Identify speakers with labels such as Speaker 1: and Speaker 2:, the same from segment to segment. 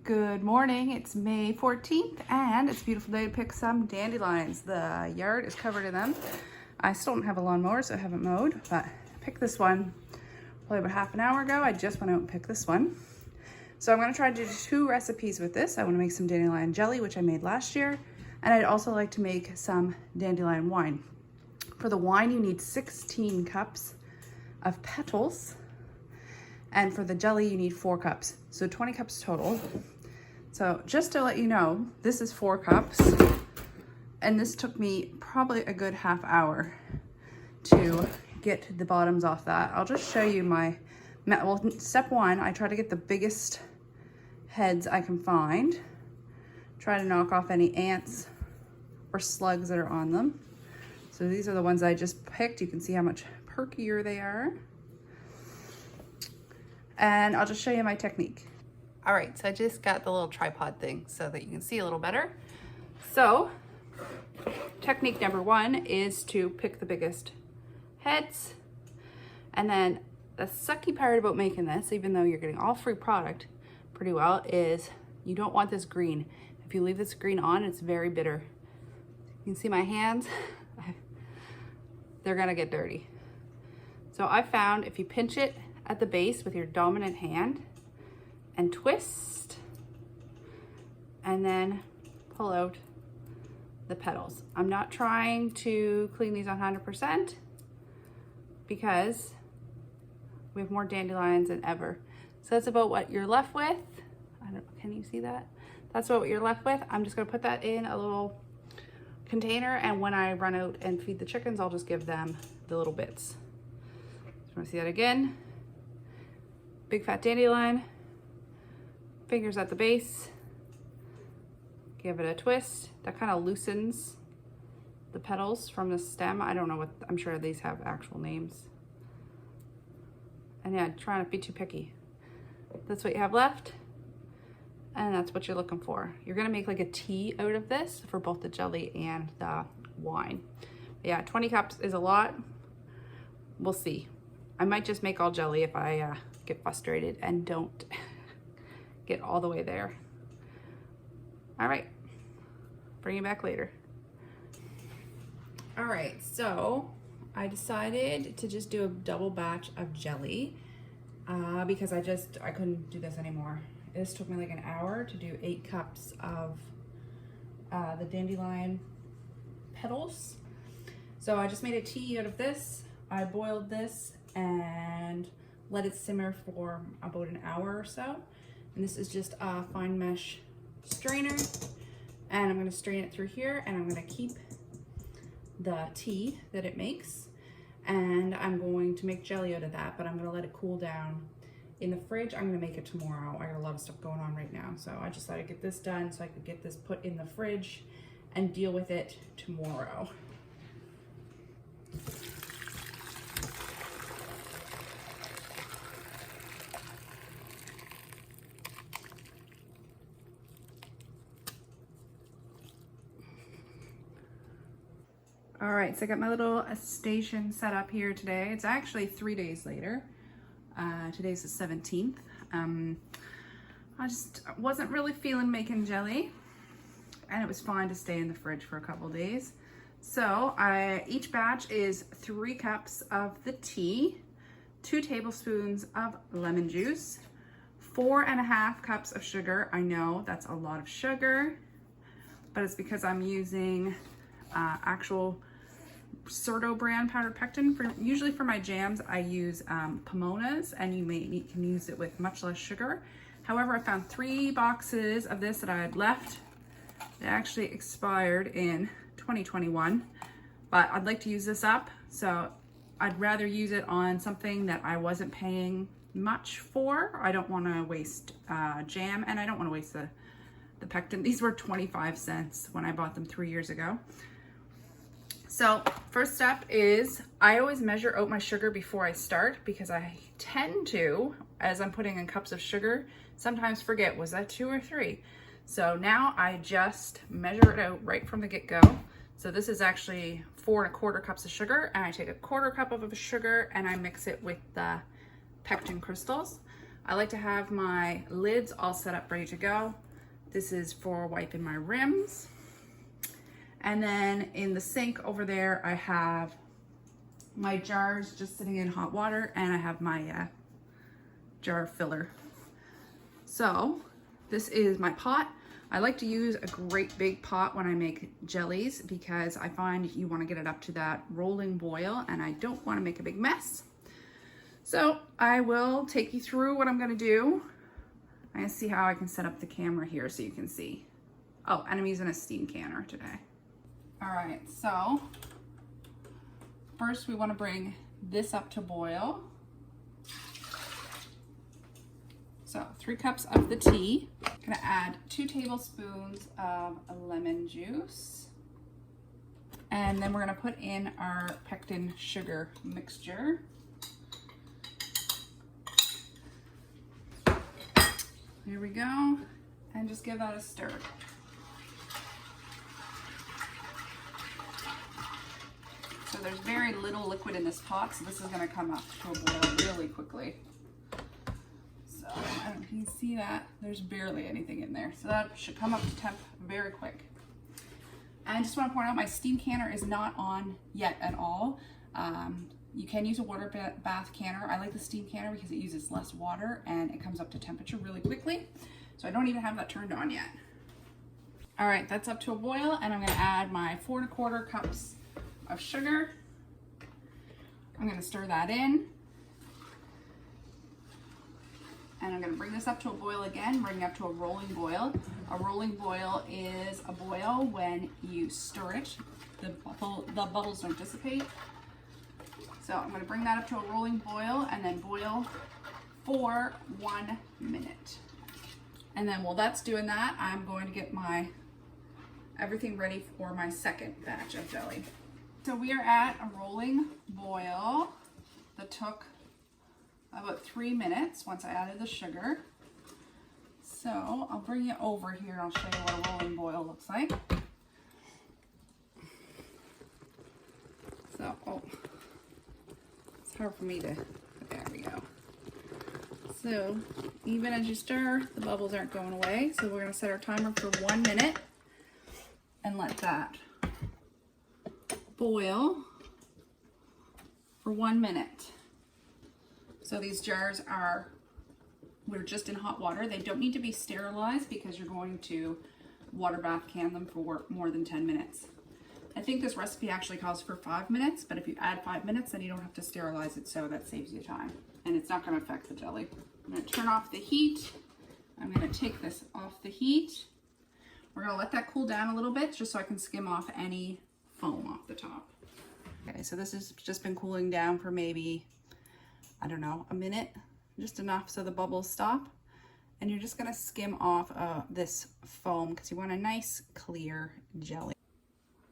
Speaker 1: Good morning, it's May 14th and it's a beautiful day to pick some dandelions. The yard is covered in them. I still don't have a lawnmower, so I haven't mowed, but I picked this one probably about half an hour ago. I just went out and picked this one. So I'm gonna try to do 2 recipes with this. I wanna make some dandelion jelly, which I made last year, and I'd also like to make some dandelion wine. For the wine, you need 16 cups of petals. And for the jelly, you need 4 cups. So 20 cups total. So just to let you know, this is 4 cups. And this took me probably a good half hour to get the bottoms off that. I'll just show you well, step 1, I try to get the biggest heads I can find. Try to knock off any ants or slugs that are on them. So these are the ones I just picked. You can see how much perkier they are. And I'll just show you my technique. All right, so I just got the little tripod thing so that you can see a little better. So, technique number 1 is to pick the biggest heads. And then the sucky part about making this, even though you're getting all free product pretty well, is you don't want this green. If you leave this green on, it's very bitter. You can see my hands, they're gonna get dirty. So I found if you pinch it at the base with your dominant hand and twist and then pull out the petals. I'm not trying to clean these 100% because we have more dandelions than ever. So that's about what you're left with. Can you see that? That's what you're left with. I'm just gonna put that in a little container, and when I run out and feed the chickens, I'll just give them the little bits. So wanna see that again? Big fat dandelion, fingers at the base, give it a twist. That kind of loosens the petals from the stem. I don't know what, I'm sure these have actual names. And yeah, try not to be too picky. That's what you have left, and that's what you're looking for. You're gonna make like a tea out of this for both the jelly and the wine. Yeah, 20 cups is a lot. We'll see. I might just make all jelly if I get frustrated and don't get all the way there. All right, bring you back later. All right, so I decided to just do a double batch of jelly because I couldn't do this anymore. This took me like an hour to do 8 cups of the dandelion petals. So I just made a tea out of this. I boiled this and let it simmer for about an hour or so. And this is just a fine mesh strainer. And I'm gonna strain it through here, and I'm gonna keep the tea that it makes. And I'm going to make jelly out of that, but I'm gonna let it cool down in the fridge. I'm gonna make it tomorrow. I got a lot of stuff going on right now. So I just thought I'd get this done so I could get this put in the fridge and deal with it tomorrow. All right, so I got my little station set up here today. It's actually 3 days later. Today's the 17th. I just wasn't really feeling making jelly, and it was fine to stay in the fridge for a couple days. So each batch is 3 cups of the tea, 2 tablespoons of lemon juice, 4.5 cups of sugar. I know that's a lot of sugar, but it's because I'm using actual Certo brand powdered pectin. Usually for my jams, I use Pomona's, and you can use it with much less sugar. However, I found 3 boxes of this that I had left. It actually expired in 2021, but I'd like to use this up. So I'd rather use it on something that I wasn't paying much for. I don't want to waste jam, and I don't want to waste the pectin. These were 25 cents when I bought them 3 years ago. So first step is I always measure out my sugar before I start, because I tend to, as I'm putting in cups of sugar, sometimes forget, was that 2 or 3? So now I just measure it out right from the get-go. So this is actually 4.25 cups of sugar, and I take 1/4 cup of sugar and I mix it with the pectin crystals. I like to have my lids all set up, ready to go. This is for wiping my rims. And then in the sink over there, I have my jars just sitting in hot water, and I have my jar filler. So this is my pot. I like to use a great big pot when I make jellies because I find you want to get it up to that rolling boil, and I don't want to make a big mess. So I will take you through what I'm going to do. I'm going to see how I can set up the camera here so you can see. Oh, and I'm using a steam canner today. All right, so first we want to bring this up to boil. So 3 cups of the tea. I'm gonna add 2 tablespoons of lemon juice. And then we're gonna put in our pectin sugar mixture. Here we go. And just give that a stir. So there's very little liquid in this pot, so this is gonna come up to a boil really quickly. So I don't know if you can see that. There's barely anything in there. So that should come up to temp very quick. And I just wanna point out my steam canner is not on yet at all. You can use a water bath canner. I like the steam canner because it uses less water and it comes up to temperature really quickly. So I don't even have that turned on yet. All right, that's up to a boil, and I'm gonna add my 4 1/4 cups of sugar. I'm gonna stir that in. And I'm gonna bring this up to a boil again, bring it up to a rolling boil. A rolling boil is a boil when you stir it, the bubbles don't dissipate. So I'm gonna bring that up to a rolling boil and then boil for 1 minute. And then while that's doing that, I'm going to get everything ready for my second batch of jelly. So we are at a rolling boil that took about 3 minutes once I added the sugar. So I'll bring you over here and I'll show you what a rolling boil looks like. So, it's hard for me to, there we go. So even as you stir, the bubbles aren't going away. So we're gonna set our timer for 1 minute and let that boil for 1 minute. So these jars we're just in hot water. They don't need to be sterilized because you're going to water bath can them for more than 10 minutes. I think this recipe actually calls for 5 minutes, but if you add 5 minutes, then you don't have to sterilize it, so that saves you time. And it's not gonna affect the jelly. I'm gonna turn off the heat. I'm gonna take this off the heat. We're gonna let that cool down a little bit just so I can skim off any foam off the top. Okay, so this has just been cooling down for maybe, I don't know, a minute, just enough so the bubbles stop. And you're just gonna skim off this foam because you want a nice clear jelly.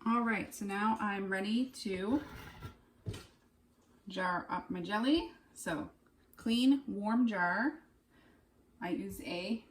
Speaker 1: All right, so now I'm ready to jar up my jelly. So clean, warm jar. I use a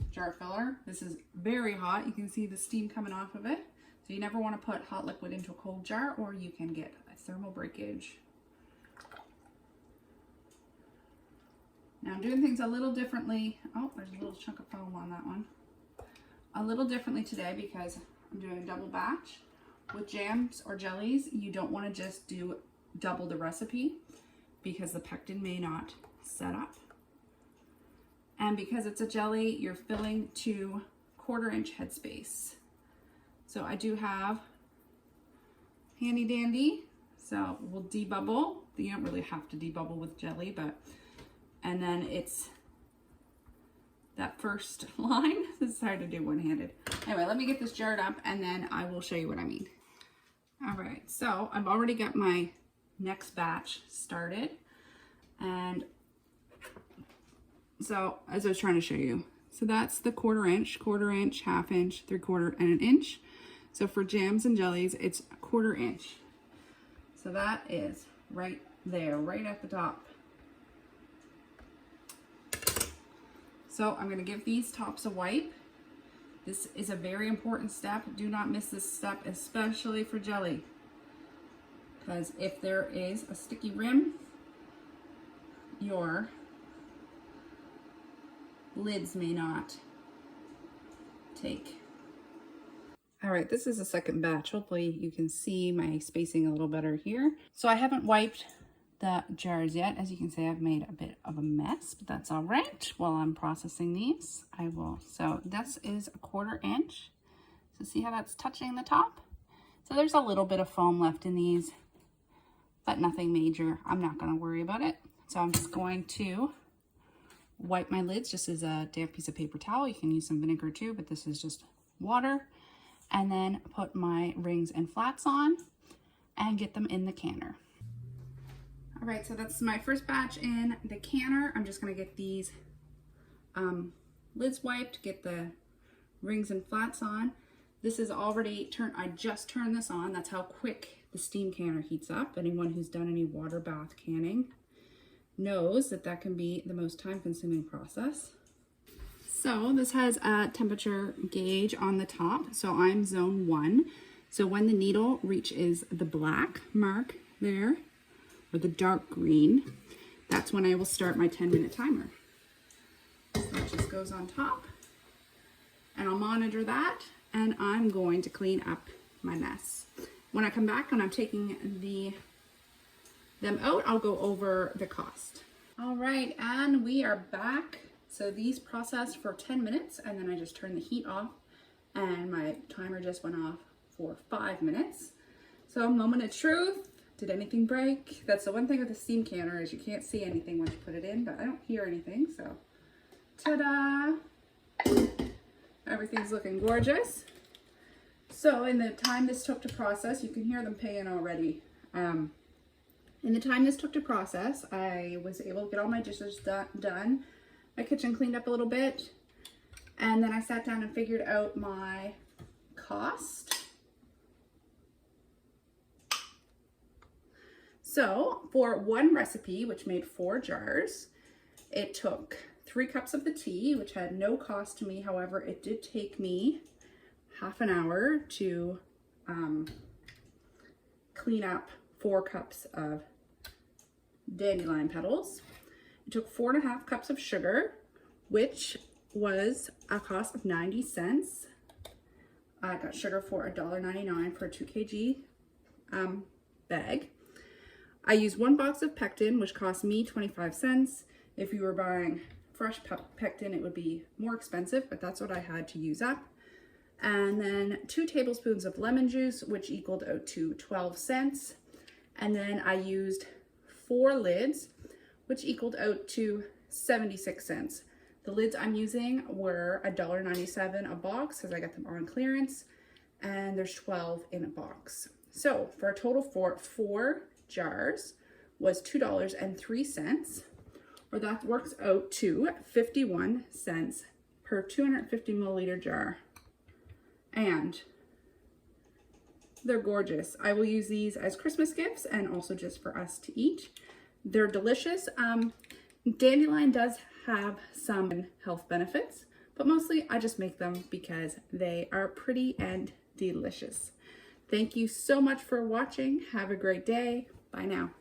Speaker 1: jar filler. This is very hot. You can see the steam coming off of it. So you never want to put hot liquid into a cold jar or you can get a thermal breakage. Now I'm doing things a little differently. Oh, there's a little chunk of foam on that one. A little differently today because I'm doing a double batch. With jams or jellies, you don't want to just do double the recipe because the pectin may not set up. And because it's a jelly, you're filling to 1/4 inch headspace. So I do have handy dandy. So we'll debubble. You don't really have to debubble with jelly, and then it's that first line. This is hard to do one-handed. Anyway, let me get this jarred up and then I will show you what I mean. All right, so I've already got my next batch started. And so as I was trying to show you, so that's the 1/4 inch, 1/4 inch, 1/2 inch, 3/4, and 1 inch. So for jams and jellies, it's 1/4 inch. So that is right there, right at the top. So I'm going to give these tops a wipe. This is a very important step. Do not miss this step, especially for jelly. Because if there is a sticky rim, your lids may not take. All right, this is the second batch. Hopefully you can see my spacing a little better here. So I haven't wiped the jars yet. As you can see, I've made a bit of a mess, but that's all right. While I'm processing these, I will. So this is a 1/4 inch. So see how that's touching the top? So there's a little bit of foam left in these, but nothing major. I'm not going to worry about it. So I'm just going to wipe my lids just as a damp piece of paper towel. You can use some vinegar too, but this is just water. And then put my rings and flats on and get them in the canner. All right, so that's my first batch in the canner. I'm just gonna get these lids wiped, get the rings and flats on. This is already turned, I just turned this on. That's how quick the steam canner heats up. Anyone who's done any water bath canning knows that that can be the most time-consuming process. So this has a temperature gauge on the top. So I'm zone 1. So when the needle reaches the black mark there, or the dark green, that's when I will start my 10-minute timer. So that just goes on top. And I'll monitor that, and I'm going to clean up my mess. When I come back and I'm taking them out, I'll go over the cost. All right, and we are back. So these process for 10 minutes, and then I just turn the heat off, and my timer just went off for 5 minutes. So moment of truth, did anything break? That's the one thing with the steam canner is you can't see anything once you put it in, but I don't hear anything, so ta-da! Everything's looking gorgeous. So in the time this took to process, you can hear them paying already. In the time this took to process, I was able to get all my dishes done. My kitchen cleaned up a little bit, and then I sat down and figured out my cost. So for one recipe, which made 4 jars, it took 3 cups of the tea, which had no cost to me. However, it did take me half an hour to clean up 4 cups of dandelion petals. It took 4.5 cups of sugar, which was a cost of 90 cents. I got sugar for $1.99 for a 2 kg bag. I used 1 box of pectin, which cost me 25 cents. If you were buying fresh pectin, it would be more expensive, but that's what I had to use up. And then 2 tablespoons of lemon juice, which equaled out to 12 cents. And then I used 4 lids, which equaled out to 76 cents. The lids I'm using were $1.97 a box because I got them on clearance, and there's 12 in a box. So for a total for 4 jars was $2.03, or that works out to 51 cents per 250 milliliter jar. And they're gorgeous. I will use these as Christmas gifts and also just for us to eat. They're delicious. Dandelion does have some health benefits, but mostly I just make them because they are pretty and delicious. Thank you so much for watching. Have a great day. Bye now.